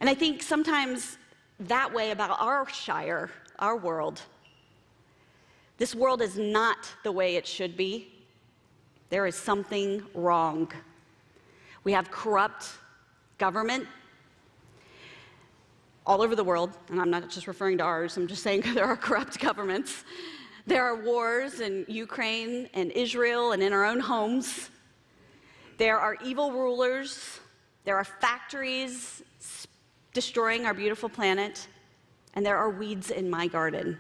And I think sometimes that way about our shire, our world. This world is not the way it should be. There is something wrong. We have corrupt government all over the world, and I'm not just referring to ours, I'm just saying there are corrupt governments. There are wars in Ukraine and Israel and in our own homes. There are evil rulers. There are factories destroying our beautiful planet. And there are weeds in my garden.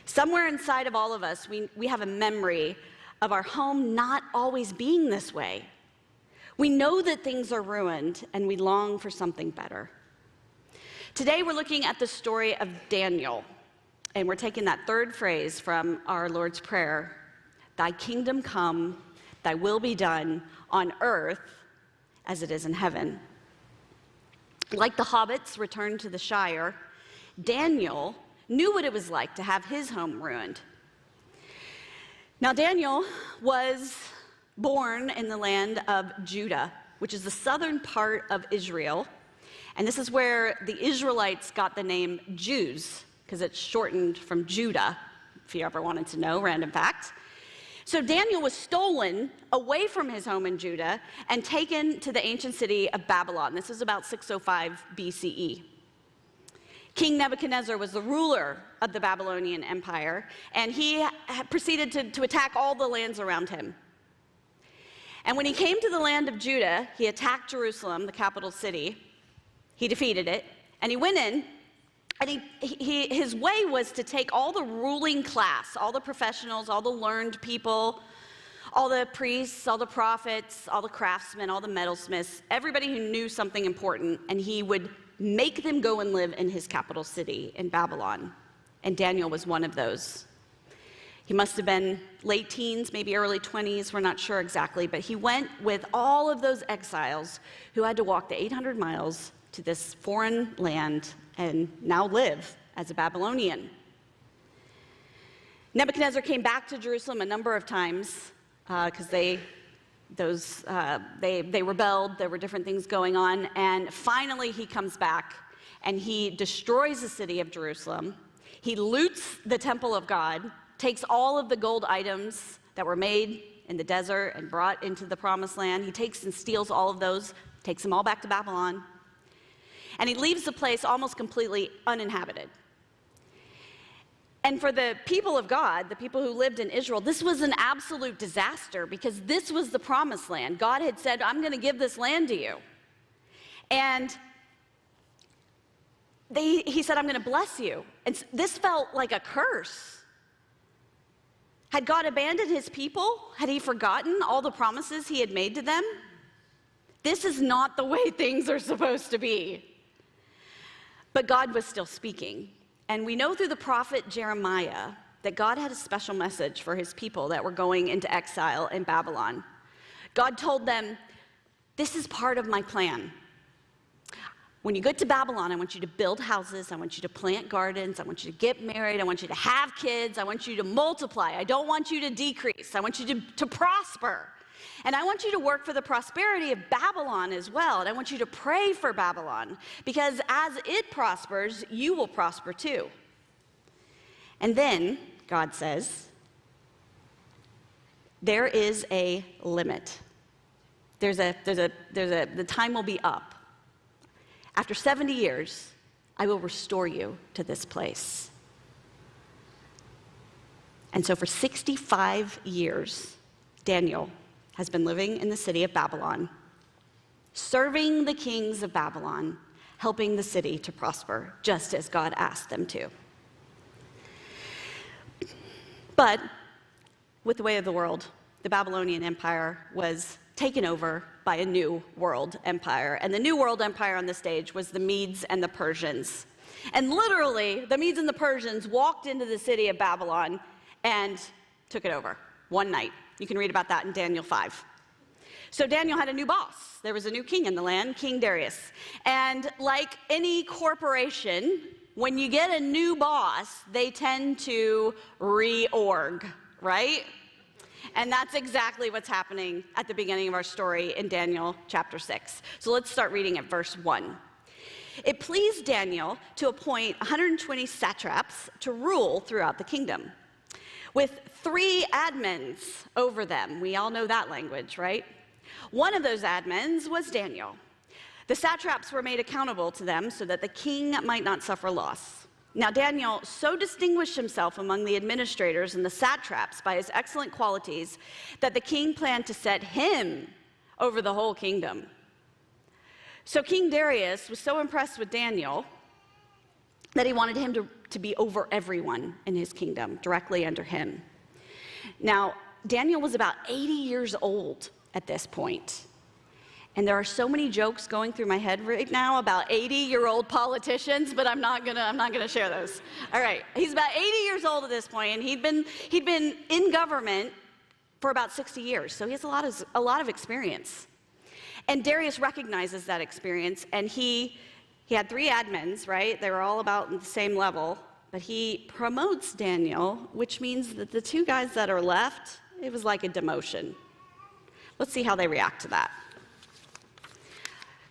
Somewhere inside of all of us, we have a memory of our home not always being this way. We know that things are ruined, and we long for something better. Today, we're looking at the story of Daniel, and we're taking that third phrase from our Lord's Prayer, "Thy kingdom come, thy will be done on earth as it is in heaven." Like the hobbits returned to the Shire, Daniel knew what it was like to have his home ruined. Now, Daniel was born in the land of Judah, which is the southern part of Israel. And this is where the Israelites got the name Jews, because it's shortened from Judah, if you ever wanted to know, random fact. So Daniel was stolen away from his home in Judah and taken to the ancient city of Babylon. This is about 605 BCE. King Nebuchadnezzar was the ruler of the Babylonian Empire, and he proceeded to attack all the lands around him. And when he came to the land of Judah, he attacked Jerusalem, the capital city. He defeated it, and he went in, and his way was to take all the ruling class, all the professionals, all the learned people, all the priests, all the prophets, all the craftsmen, all the metalsmiths, everybody who knew something important, and he would make them go and live in his capital city in Babylon. And Daniel was one of those. He must have been late teens, maybe early 20s, we're not sure exactly, but he went with all of those exiles who had to walk the 800 miles to this foreign land and now live as a Babylonian. Nebuchadnezzar came back to Jerusalem a number of times because they rebelled, there were different things going on, and finally he comes back and he destroys the city of Jerusalem. He loots the temple of God, takes all of the gold items that were made in the desert and brought into the promised land. He takes and steals all of those, takes them all back to Babylon, and he leaves the place almost completely uninhabited. And for the people of God, the people who lived in Israel, this was an absolute disaster because this was the promised land. God had said, "I'm going to give this land to you." And he said, "I'm going to bless you." And this felt like a curse. Had God abandoned his people? Had he forgotten all the promises he had made to them? This is not the way things are supposed to be. But God was still speaking. And we know through the prophet Jeremiah that God had a special message for his people that were going into exile in Babylon. God told them, "This is part of my plan. When you get to Babylon, I want you to build houses, I want you to plant gardens, I want you to get married, I want you to have kids, I want you to multiply. I don't want you to decrease. I want you to prosper. And I want you to work for the prosperity of Babylon as well. And I want you to pray for Babylon, because as it prospers, you will prosper too." And then, God says, there is a limit. The time will be up. After 70 years, I will restore you to this place. And so for 65 years, Daniel has been living in the city of Babylon, serving the kings of Babylon, helping the city to prosper, just as God asked them to. But with the way of the world, the Babylonian Empire was taken over by a new world empire. And the new world empire on the stage was the Medes and the Persians. And literally, the Medes and the Persians walked into the city of Babylon and took it over one night. You can read about that in Daniel 5. So Daniel had a new boss. There was a new king in the land, King Darius. And like any corporation, when you get a new boss, they tend to reorg, right? And that's exactly what's happening at the beginning of our story in Daniel chapter 6. So let's start reading at verse 1. It pleased Daniel to appoint 120 satraps to rule throughout the kingdom, with 3 admins over them. We all know that language, right? One of those admins was Daniel. The satraps were made accountable to them so that the king might not suffer loss. Now Daniel so distinguished himself among the administrators and the satraps by his excellent qualities that the king planned to set him over the whole kingdom. So King Darius was so impressed with Daniel that he wanted him to be over everyone in his kingdom, directly under him. Now, Daniel was about 80 years old at this point. And there are so many jokes going through my head right now about 80-year-old politicians, but I'm not gonna share those. All right, he's about 80 years old at this point, and he'd been in government for about 60 years, so he has a lot of experience. And Darius recognizes that experience, and he had 3 admins, right? They were all about the same level, but he promotes Daniel, which means that the 2 guys that are left, it was like a demotion. Let's see how they react to that.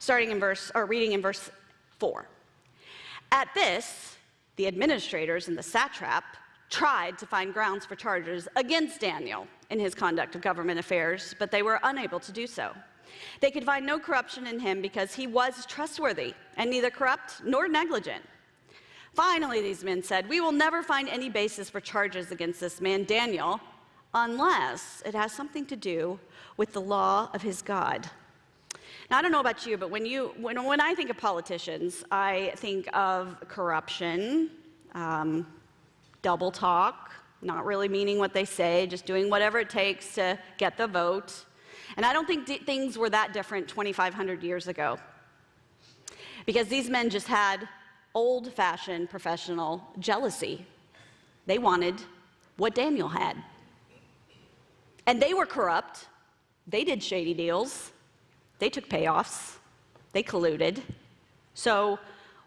Reading in verse 4. At this, the administrators and the satrap tried to find grounds for charges against Daniel in his conduct of government affairs, but they were unable to do so. They could find no corruption in him because he was trustworthy and neither corrupt nor negligent. Finally, these men said, "We will never find any basis for charges against this man Daniel unless it has something to do with the law of his God." Now, I don't know about you, but when I think of politicians, I think of corruption, double talk, not really meaning what they say, just doing whatever it takes to get the vote. And I don't think things were that different 2,500 years ago, because these men just had old-fashioned professional jealousy. They wanted what Daniel had. And they were corrupt. They did shady deals. They took payoffs. They colluded. So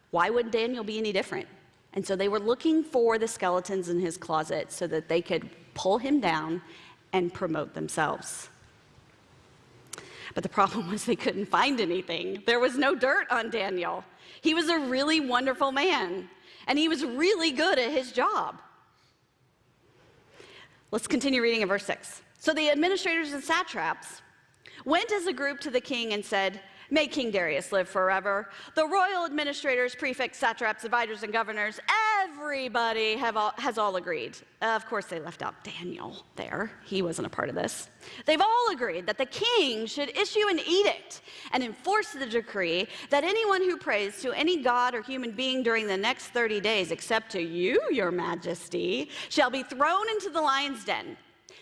why would Daniel be any different? And so they were looking for the skeletons in his closet so that they could pull him down and promote themselves. But the problem was they couldn't find anything. There was no dirt on Daniel. He was a really wonderful man, and he was really good at his job. Let's continue reading in verse 6. So the administrators and satraps went as a group to the king and said, "May King Darius live forever. The royal administrators, prefects, satraps, advisors, and governors, everybody has all agreed." Of course, they left out Daniel there. He wasn't a part of this. "They've all agreed that the king should issue an edict and enforce the decree that anyone who prays to any god or human being during the next 30 days, except to you, your majesty, shall be thrown into the lion's den.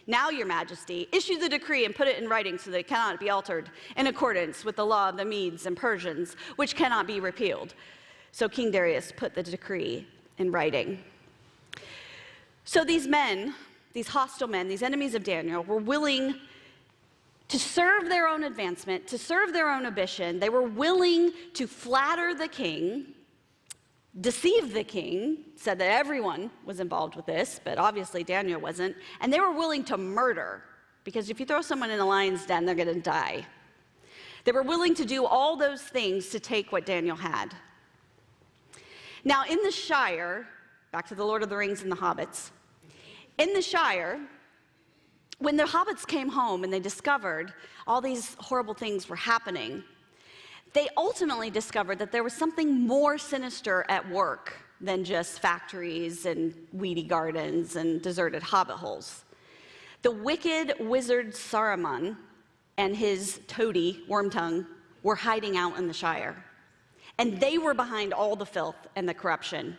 Now, your majesty, issue the decree and put it in writing so that it cannot be altered in accordance with the law of the Medes and Persians, which cannot be repealed." So King Darius put the decree in writing. So these men, these hostile men, these enemies of Daniel, were willing to serve their own advancement, to serve their own ambition. They were willing to flatter the king, deceive the king, said that everyone was involved with this, but obviously Daniel wasn't, and they were willing to murder, because if you throw someone in a lion's den, they're going to die. They were willing to do all those things to take what Daniel had. Now, in the Shire, back to the Lord of the Rings and the Hobbits, in the Shire, when the Hobbits came home and they discovered all these horrible things were happening, they ultimately discovered that there was something more sinister at work than just factories and weedy gardens and deserted hobbit holes. The wicked wizard Saruman and his toady, Wormtongue, were hiding out in the Shire. And they were behind all the filth and the corruption.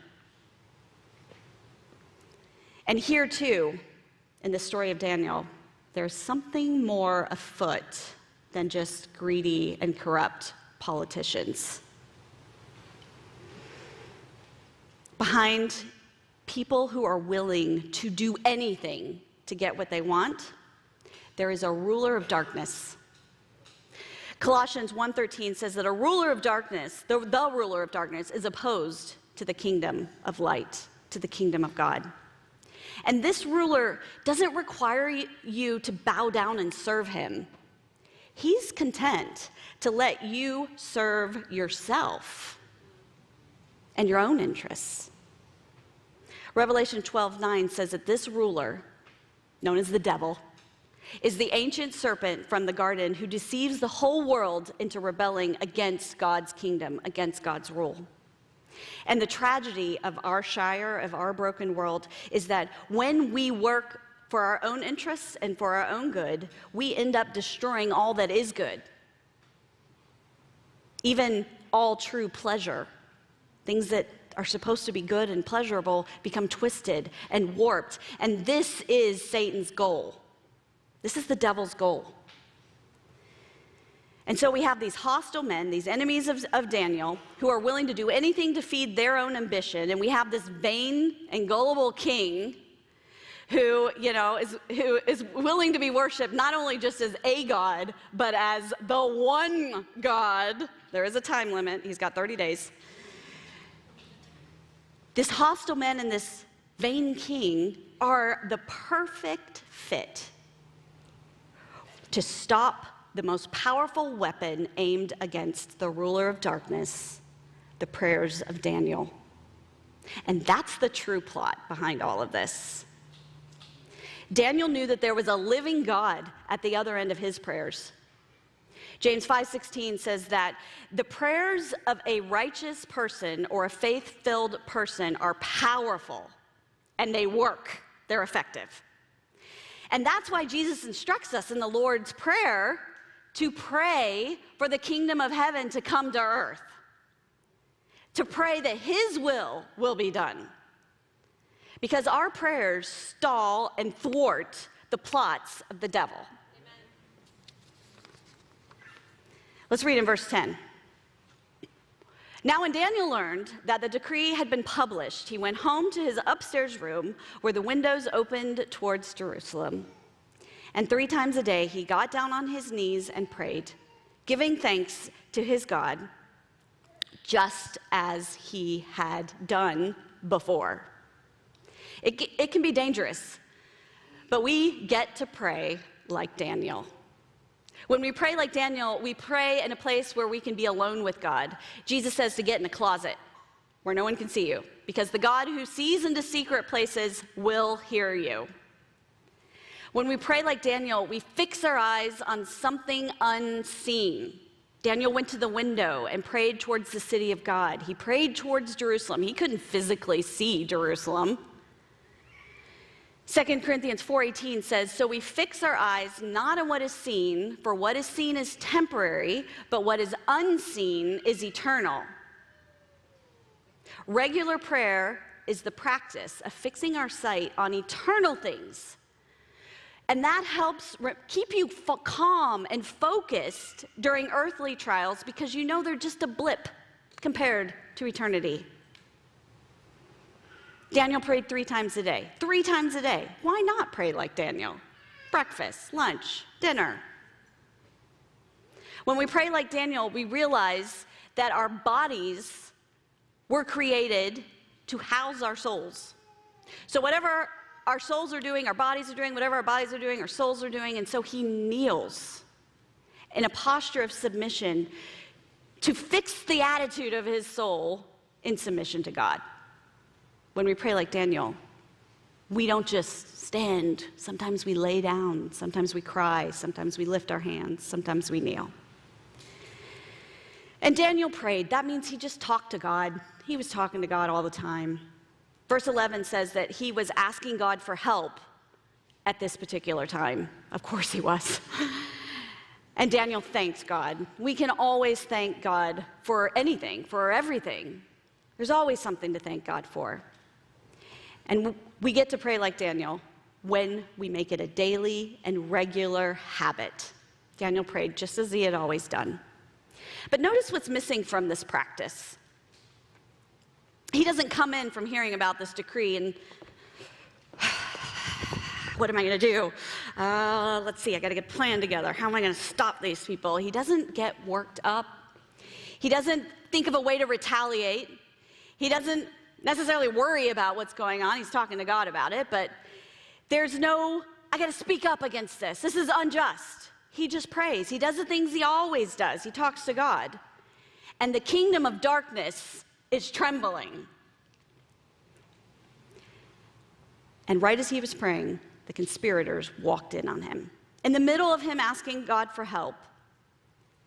And here, too, in the story of Daniel, there's something more afoot than just greedy and corrupt politicians. Behind people who are willing to do anything to get what they want, there is a ruler of darkness. Colossians 1:13 says that a ruler of darkness, the ruler of darkness, is opposed to the kingdom of light, to the kingdom of God. And this ruler doesn't require you to bow down and serve him. He's content to let you serve yourself and your own interests. Revelation 12:9 says that this ruler, known as the devil, is the ancient serpent from the garden who deceives the whole world into rebelling against God's kingdom, against God's rule. And the tragedy of our shire, of our broken world, is that when we work for our own interests and for our own good, we end up destroying all that is good. Even all true pleasure, things that are supposed to be good and pleasurable, become twisted and warped. And this is Satan's goal. This is the devil's goal. And so we have these hostile men, these enemies of Daniel, who are willing to do anything to feed their own ambition. And we have this vain and gullible king who is willing to be worshipped not only just as a god, but as the one God. There is a time limit. He's got 30 days. This hostile men and this vain king are the perfect fit to stop the most powerful weapon aimed against the ruler of darkness, the prayers of Daniel. And that's the true plot behind all of this. Daniel knew that there was a living God at the other end of his prayers. James 5:16 says that the prayers of a righteous person or a faith-filled person are powerful, and they work. They're effective. And that's why Jesus instructs us in the Lord's Prayer to pray for the kingdom of heaven to come to earth, to pray that his will be done. Because our prayers stall and thwart the plots of the devil. Amen. Let's read in verse 10. Now when Daniel learned that the decree had been published, he went home to his upstairs room where the windows opened towards Jerusalem. And 3 times a day he got down on his knees and prayed, giving thanks to his God, just as he had done before. It can be dangerous, but we get to pray like Daniel. When we pray like Daniel, we pray in a place where we can be alone with God. Jesus says to get in a closet where no one can see you, because the God who sees into secret places will hear you. When we pray like Daniel, we fix our eyes on something unseen. Daniel went to the window and prayed towards the city of God. He prayed towards Jerusalem. He couldn't physically see Jerusalem. 2 Corinthians 4:18 says, so we fix our eyes not on what is seen, for what is seen is temporary, but what is unseen is eternal. Regular prayer is the practice of fixing our sight on eternal things. And that helps keep you calm and focused during earthly trials, because you know they're just a blip compared to eternity. Daniel prayed 3 times a day. 3 times a day. Why not pray like Daniel? Breakfast, lunch, dinner. When we pray like Daniel, we realize that our bodies were created to house our souls. So whatever our souls are doing, our bodies are doing, whatever our bodies are doing, our souls are doing, and so he kneels in a posture of submission to fix the attitude of his soul in submission to God. When we pray like Daniel, we don't just stand. Sometimes we lay down. Sometimes we cry. Sometimes we lift our hands. Sometimes we kneel. And Daniel prayed. That means he just talked to God. He was talking to God all the time. Verse 11 says that he was asking God for help at this particular time. Of course he was. And Daniel thanked God. We can always thank God for anything, for everything. There's always something to thank God for. And we get to pray like Daniel when we make it a daily and regular habit. Daniel prayed just as he had always done. But notice what's missing from this practice. He doesn't come in from hearing about this decree and, what am I going to do? Let's see, I got to get a plan together. How am I going to stop these people? He doesn't get worked up. He doesn't think of a way to retaliate. He doesn't necessarily worry about what's going on. He's talking to God about it, but there's no, I got to speak up against this. This is unjust. He just prays. He does the things he always does. He talks to God. And the kingdom of darkness is trembling. And right as he was praying, the conspirators walked in on him. In the middle of him asking God for help,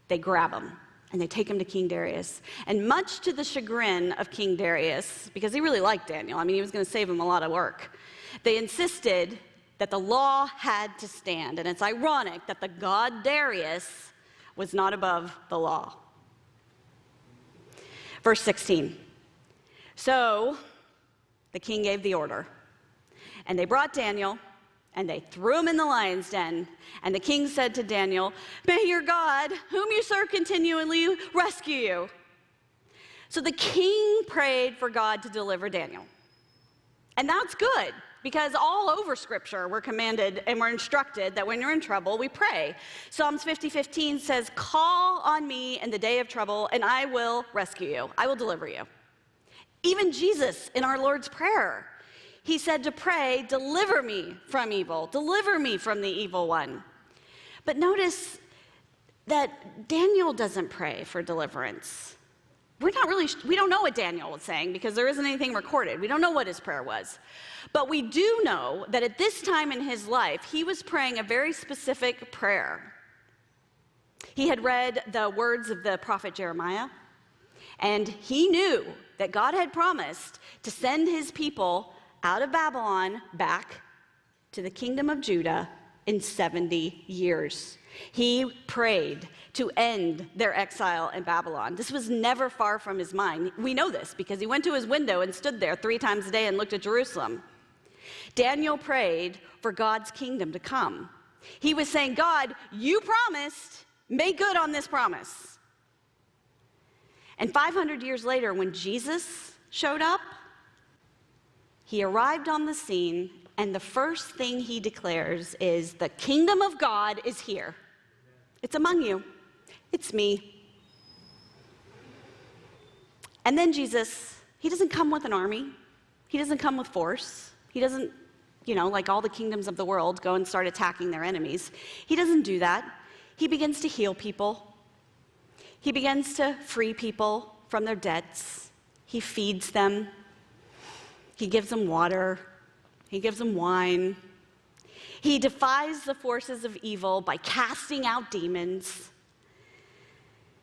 they grab him and they take him to King Darius. And much to the chagrin of King Darius, because he really liked Daniel, I mean, he was going to save him a lot of work, they insisted that the law had to stand. And it's ironic that the god Darius was not above the law. Verse 16. So the king gave the order, and they brought Daniel, and they threw him in the lion's den. And the king said to Daniel, "May your God, whom you serve continually, rescue you." So the king prayed for God to deliver Daniel. And that's good, because all over Scripture we're commanded and we're instructed that when you're in trouble, we pray. Psalms 50:15 says, "Call on me in the day of trouble, and I will rescue you. I will deliver you." Even Jesus, in our Lord's Prayer, he said to pray, "Deliver me from evil. Deliver me from the evil one." But notice that Daniel doesn't pray for deliverance. We don't know what Daniel was saying because there isn't anything recorded. We don't know what his prayer was. But we do know that at this time in his life, he was praying a very specific prayer. He had read the words of the prophet Jeremiah, and he knew that God had promised to send his people out of Babylon back to the kingdom of Judah in 70 years. He prayed to end their exile in Babylon. This was never far from his mind. We know this because he went to his window and stood there 3 times a day and looked at Jerusalem. Daniel prayed for God's kingdom to come. He was saying, "God, you promised, make good on this promise." And 500 years later, when Jesus showed up, he arrived on the scene, and the first thing he declares is, "The kingdom of God is here. It's among you. It's me." And then Jesus, he doesn't come with an army. He doesn't come with force. He doesn't, like all the kingdoms of the world, go and start attacking their enemies. He doesn't do that. He begins to heal people. He begins to free people from their debts. He feeds them. He gives them water. He gives them wine. He defies the forces of evil by casting out demons.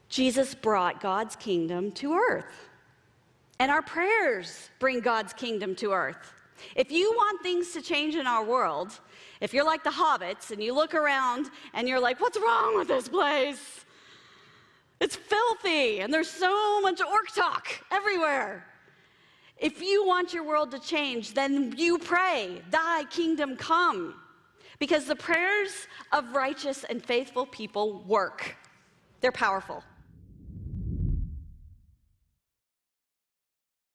Jesus brought God's kingdom to earth. And our prayers bring God's kingdom to earth. If you want things to change in our world, if you're like the hobbits and you look around and you're like, "What's wrong with this place? It's filthy and there's so much orc talk everywhere." If you want your world to change, then you pray, "Thy kingdom come." Because the prayers of righteous and faithful people work. They're powerful.